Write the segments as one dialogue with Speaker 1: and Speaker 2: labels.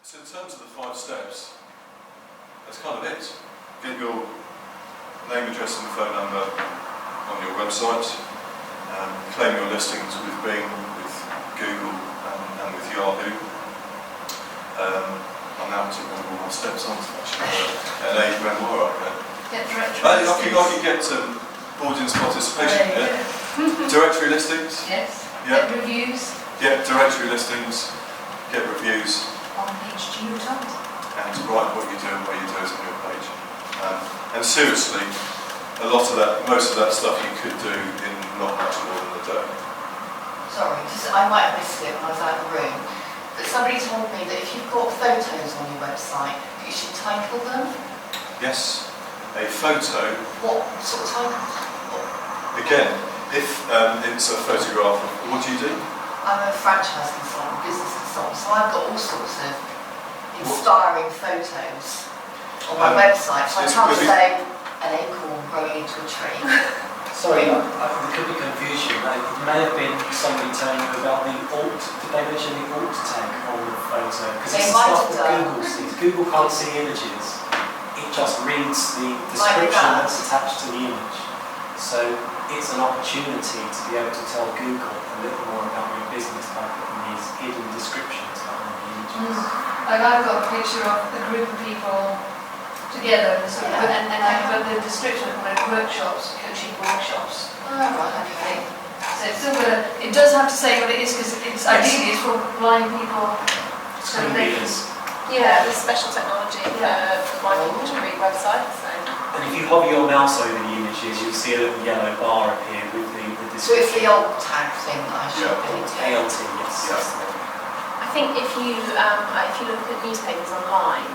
Speaker 1: So in terms of the 5 steps, that's kind of it. Get your name, address and phone number on your website. Claim your listings with Bing, with Google and with Yahoo. I'm now to remember all my steps on and a memoir.
Speaker 2: Get directory
Speaker 1: I
Speaker 2: listings.
Speaker 1: could get audience participation. Directory listings.
Speaker 2: Yes.
Speaker 1: Yeah.
Speaker 2: Get reviews.
Speaker 1: Get directory listings. Get reviews.
Speaker 2: On page Geotimes.
Speaker 1: And to write what you do and where you do it on your page. And seriously, a lot of that, most of that stuff you could do in not much more than a day.
Speaker 3: Sorry, I might have missed it when I was out of the room, but somebody told me that if you've got photos on your website, you should title them.
Speaker 1: Yes, a photo.
Speaker 3: What sort of title?
Speaker 1: Again, if it's a photograph, what do you do?
Speaker 3: I'm a franchise consultant, business consultant, so I've got all sorts of inspiring photos on my website. So I can't say an acorn growing into a tree.
Speaker 4: Sorry, there could be confusion. It may have been somebody telling you about the alt. Did they mention the alt tag on the photo? Because it's stuff that Google sees. Google can't see images. It just reads the description that's attached to the image. So it's an opportunity to be able to tell Google a little more about your business by putting these hidden descriptions behind the images.
Speaker 2: Like I've got a picture of a group of people together, so and I put the description of my workshops, coaching workshops.
Speaker 3: Oh, right, okay.
Speaker 2: So it's still gonna, it does have to say what it is because it's ideally it's for blind people.
Speaker 4: Screen readers.
Speaker 5: Yeah, there's special technology for blind people to read websites. So.
Speaker 4: And if you hover your mouse over the images, you'll see a little yellow bar appear with the description.
Speaker 3: So it's the alt tag thing that I should be doing.
Speaker 4: ALT, yes.
Speaker 5: I think if you look at newspapers online,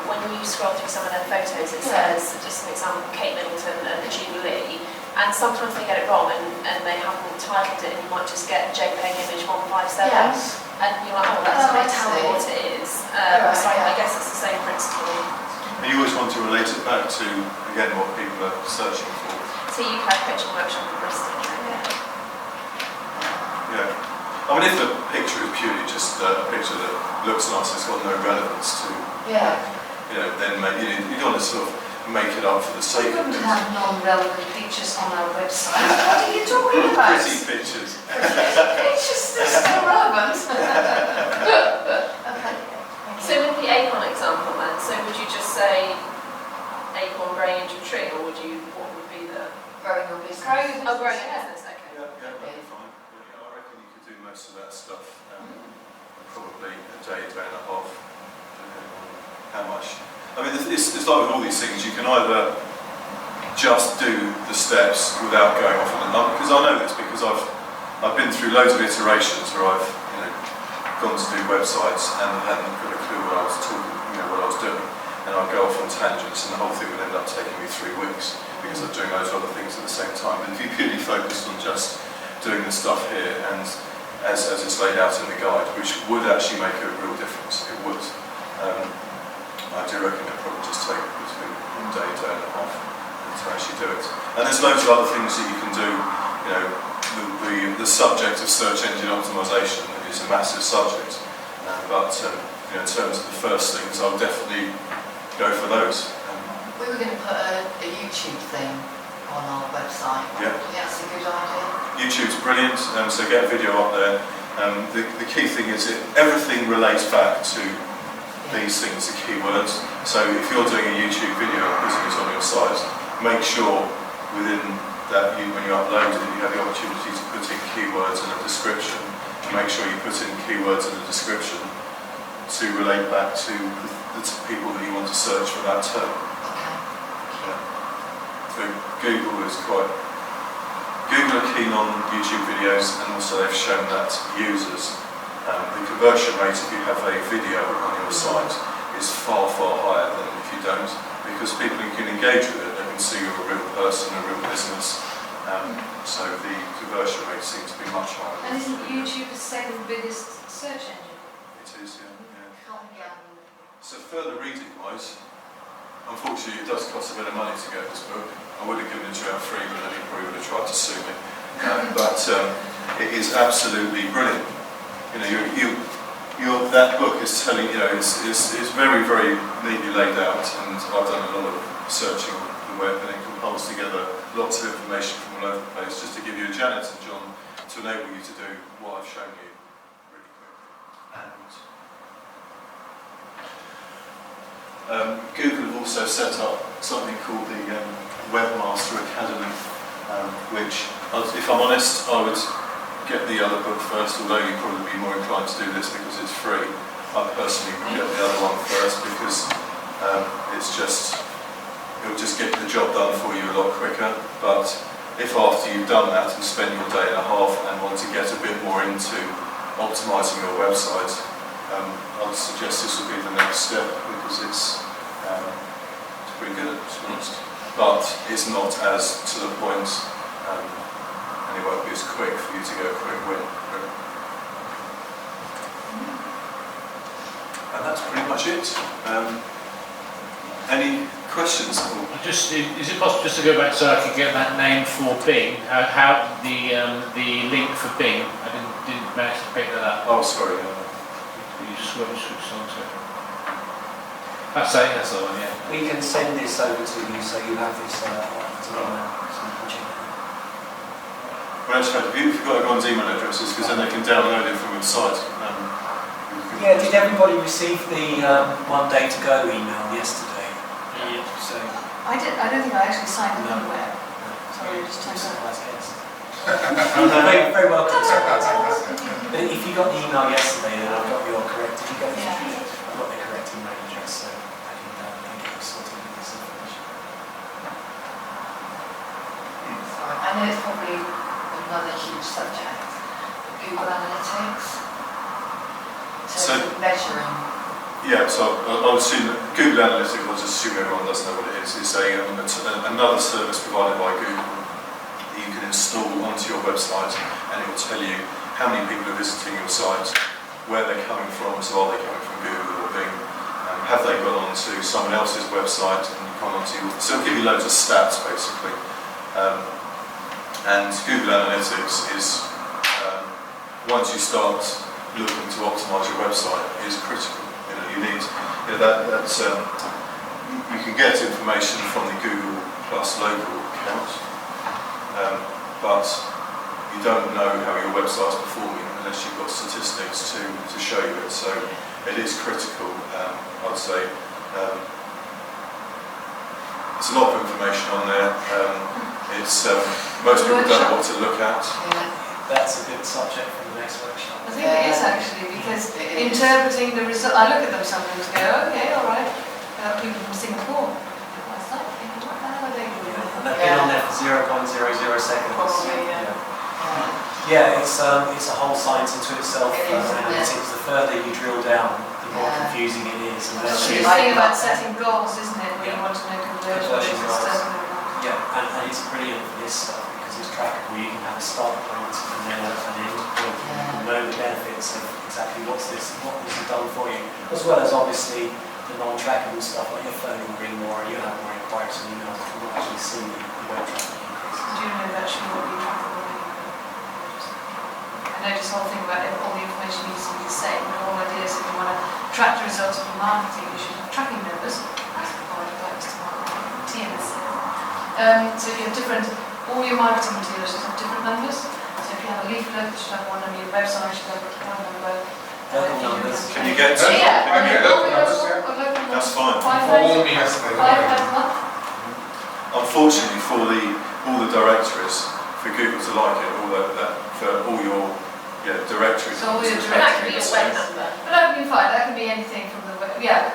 Speaker 5: when you scroll through some of their photos, it says, just an example, Kate Middleton and the Jubilee, and sometimes they get it wrong and they haven't titled it, and you might just get JPEG image 157,
Speaker 3: Yes.
Speaker 5: and you're like, oh, that's
Speaker 3: Oh,
Speaker 5: not
Speaker 3: I
Speaker 5: telling
Speaker 3: see.
Speaker 5: what it is.
Speaker 3: Right,
Speaker 5: So I
Speaker 3: yeah.
Speaker 5: guess it's the same principle.
Speaker 1: And you always want to relate it back to, again, what people are searching for.
Speaker 5: So you can coaching workshop in Bristol.
Speaker 1: Yeah. I mean, if the picture is purely just a picture that looks nice, it's got no relevance to, then you don't want to sort of make it up for the sake
Speaker 2: We
Speaker 1: of
Speaker 2: wouldn't
Speaker 1: it.
Speaker 2: have non-relevant pictures on our website. What are you talking about?
Speaker 1: Pretty pictures.
Speaker 2: Pictures that are still relevant.
Speaker 5: So with the acorn example then, so would you just say acorn growing into a tree, or what would be the...
Speaker 3: Growing your business.
Speaker 5: Oh, growing a business, okay.
Speaker 1: Yeah, that'd be fine. Yeah, I reckon you could do most of that stuff probably a day and a half, depending on how much. I mean, it's like with all these things, you can either just do the steps without going off on them, because I know this because I've been through loads of iterations where I've gone to do websites and hadn't got a clue what I was talking, what I was doing, and I'd go off on tangents, and the whole thing would end up taking me 3 weeks because I'm doing loads of other things at the same time. But if you purely focused on just doing the stuff here and as it's laid out in the guide, which would actually make a real difference, it would. I do reckon it'll probably just take between a day and a half to actually do it. And there's loads of other things that you can do. The subject of search engine optimization is a massive subject, but in terms of the first things, I'll definitely go for those.
Speaker 3: We were going to put a YouTube thing on our website.
Speaker 1: Yeah.
Speaker 3: That's a good idea.
Speaker 1: YouTube's brilliant, so get a video up there. The key thing is everything relates back to these things, the keywords. So if you're doing a YouTube video and putting it on your site, make sure within that when you upload it, you have the opportunity to put in keywords and a description. Make sure you put in keywords and a description to relate back to the people that you want to search for that term.
Speaker 3: Okay.
Speaker 1: So Google are keen on YouTube videos, and also they've shown that users, the conversion rate if you have a video on your site is far, far higher than if you don't, because people can engage with it, they can see you're a real person, a real business, so the conversion rate seems to be much higher.
Speaker 2: And isn't YouTube the second biggest search engine?
Speaker 1: It is, yeah.
Speaker 3: Yeah.
Speaker 1: So further reading-wise, unfortunately it does cost a bit of money to get this book. I would have given it to you out free, but then he probably would have tried to sue me. But it is absolutely brilliant. that book is telling, it's very, very neatly laid out, and I've done a lot of searching on the web, and it compiles together lots of information from all over the place, just to give you, Janet and John, to enable you to do what I've shown you really quick. Google have also set up something called the Webmaster Academy, which, if I'm honest, I would get the other book first, although you'd probably be more inclined to do this because it's free. I personally would get the other one first because it'll just get the job done for you a lot quicker. But if after you've done that and spent your day and a half and want to get a bit more into optimising your website, I'd suggest this would be the next step because it's pretty good, to be honest. But it's not as to the point. And it won't be as quick for you to get a quick win. And that's pretty much it. Any questions?
Speaker 6: Just, is it possible just to go back so I can get that name for Bing? How the link for Bing? I didn't manage to pick that up.
Speaker 1: Oh, sorry.
Speaker 6: You just switched on to it. That's the one, yeah.
Speaker 4: We can send this over to you so you have this tomorrow.
Speaker 1: Well, actually, if you've got everyone's email addresses, because then they can download it from the site.
Speaker 4: Yeah, did everybody receive the One Day to Go email yesterday?
Speaker 6: Yeah.
Speaker 4: So,
Speaker 2: I don't think I actually signed up
Speaker 4: No.
Speaker 2: anywhere. Sorry, I just typed that.
Speaker 4: very welcome. But if you got the email yesterday, then I've got your correct. Did you get the
Speaker 2: Yeah.
Speaker 4: I've got the correct email address, so I can get it sorted with this information.
Speaker 3: I know it's probably another huge subject, Google Analytics.
Speaker 1: So-
Speaker 3: Measuring.
Speaker 1: Yeah, so I'll assume that Google Analytics, I'll just assume everyone does know what it is. It's another service provided by Google that you can install onto your website, and it will tell you how many people are visiting your site, where they're coming from, so are they coming from Google or Bing, have they gone onto someone else's website, and you come onto your, so it'll give you loads of stats basically. And Google Analytics is, once you start looking to optimise your website, is critical. You need you can get information from the Google Plus local account, but you don't know how your website's performing unless you've got statistics to show you it. So it is critical, I'd say. There's a lot of information on there. Most people don't know what to look at.
Speaker 3: Yeah.
Speaker 4: That's a good subject for the next workshop.
Speaker 2: I think it is actually, because interpreting the result, I look at them sometimes and go, okay, all right, people from Singapore. What's that? What the hell are they doing?
Speaker 4: And they've been on there for 0.00 seconds.
Speaker 2: Probably, yeah.
Speaker 4: Yeah, it's a whole science into itself.
Speaker 3: It is, isn't it?
Speaker 4: Analytics. The further you drill down, the more
Speaker 3: Yeah.
Speaker 4: confusing it is. And
Speaker 2: That's
Speaker 4: then
Speaker 2: the thing about setting goals, isn't it, when you want to know conversion
Speaker 4: Conversion
Speaker 2: rates and
Speaker 4: rates.
Speaker 2: stuff.
Speaker 4: yeah, and it's brilliant for this stuff because it's trackable. You can have a start point and then an end point. You can know the benefits of exactly what this has done for you, as well as obviously the non-trackable stuff like your phone will ring more, you have more inquiries and emails. You will actually see the web traffic increase.
Speaker 2: Do you know that should not be trackable anyway? I know this whole thing about all the information needs to be the same. The whole idea is if you want to track the results of your marketing, you should have tracking numbers. That's provided by Mr. TNS. So if you have different, all your marketing materials should have different numbers. So if you have a leaflet, it should have one number, your website should have one number.
Speaker 4: Local numbers.
Speaker 1: Can you get to
Speaker 2: Yeah,
Speaker 7: Can you get local numbers,
Speaker 1: That's fine.
Speaker 7: All me yesterday.
Speaker 2: a month.
Speaker 1: Unfortunately, for all the directories, for Google to like it, for all your directories.
Speaker 2: So all your
Speaker 5: And that could be your web number.
Speaker 2: But that can be fine, that can be anything from the web, yeah.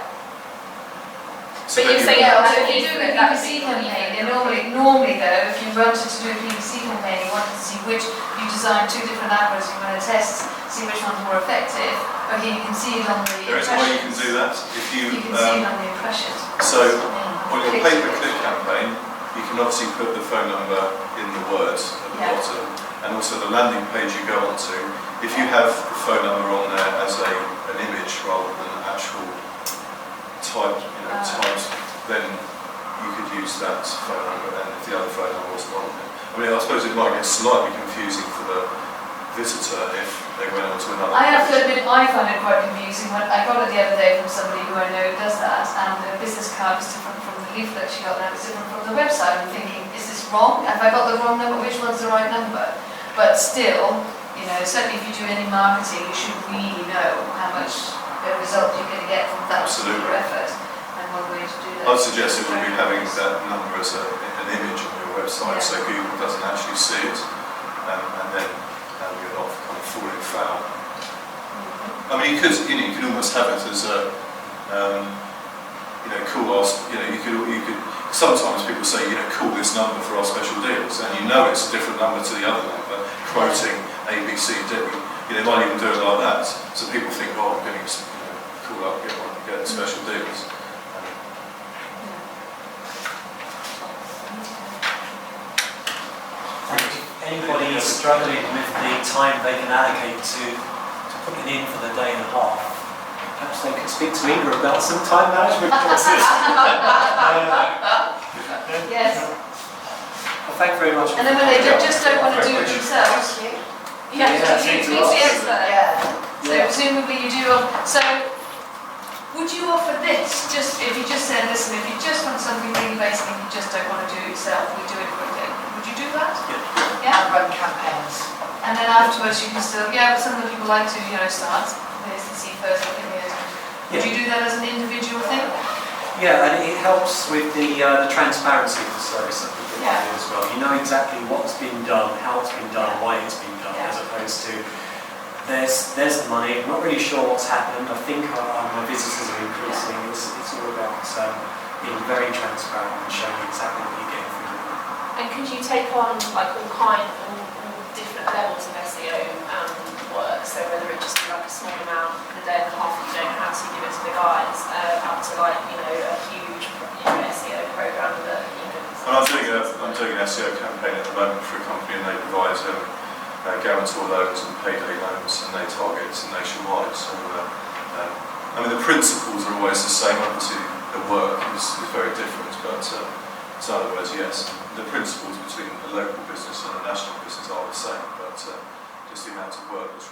Speaker 1: So
Speaker 5: But you're
Speaker 1: then
Speaker 5: saying-
Speaker 2: Yeah,
Speaker 5: that
Speaker 2: so if you do a
Speaker 5: leaflet, that would
Speaker 2: PPC
Speaker 5: be your
Speaker 2: campaign,
Speaker 5: leaflet.
Speaker 2: and normally though, if you wanted to do a PPC campaign, you wanted to see which, you design two different algorithms, you want to test, see which one's more effective. Okay, you can see it on the
Speaker 1: there is a way you can
Speaker 2: impressions.
Speaker 1: do that. If
Speaker 2: You can see it
Speaker 1: you
Speaker 2: on the impressions.
Speaker 1: so on your pay-per-click campaign, you can obviously put the phone number in the words at the
Speaker 2: Yeah.
Speaker 1: bottom, and also the landing page you go onto. If you have the phone number on there as an image rather than an actual typed, then you could use that phone number. And if the other phone number wasn't on there, I mean, I suppose it might get slightly confusing for the visitor if they went onto another
Speaker 2: I have to
Speaker 1: page.
Speaker 2: admit, I find it quite confusing when I got it the other day from somebody who I know does that, and the business card was different from the leaflet she got, and it was different from the website. I'm thinking, is this wrong? Have I got the wrong number? Which one's the right number? But still, you know, certainly if you do any marketing, you should really know how much result you're going to get from that particular effort. And one way to do that.
Speaker 1: I'd suggest it would be having that number as an image on your website,
Speaker 2: Yeah.
Speaker 1: so Google doesn't actually see it, and then you're not kind of falling foul. I mean, you could almost have it as a, call us. You could. Sometimes people say, call this number for our special deals, and it's a different number to the other number, quoting A, B, C, D. They might even do it like that, so people think, oh, I'm going to call up, get special deals.
Speaker 4: Anybody struggling with the time they can allocate to putting in for the day and a half, perhaps they could speak to Inga about some time management courses.
Speaker 2: Yes.
Speaker 4: Well, thank you very much.
Speaker 2: And then when they just don't want to do it themselves, you have to speak to the expert.
Speaker 3: Yeah.
Speaker 2: So presumably you do. So would you offer this? Just if you just said, listen, if you just want something really basic and you just don't want to do it yourself, we do it for a day. Would you do that? Yeah.
Speaker 3: And run campaigns.
Speaker 2: And then afterwards you can still, but some of the people like to, start this and see first what it is. Would you do that as an individual thing?
Speaker 4: Yeah, and it helps with the transparency of the service that we provide as well. You know exactly what's been done, how it's been done, why it's been done, as opposed to there's the money, I'm not really sure what's happened. I think my visitors are increasing. It's all about being very transparent and showing exactly what you're getting from it.
Speaker 5: And could you take on all different levels of SEO work? So whether it just be like a small amount in a day and a half that you don't have to give it to the guys, up to a huge SEO program that
Speaker 1: And I'm doing an SEO campaign at the moment for a company, and they provide guarantor loans and payday loans, and they target nationwide. So the principles are always the same. Obviously, the work is very different, but in other words, yes, the principles between a local business and a national business are the same, but just the amount of work that's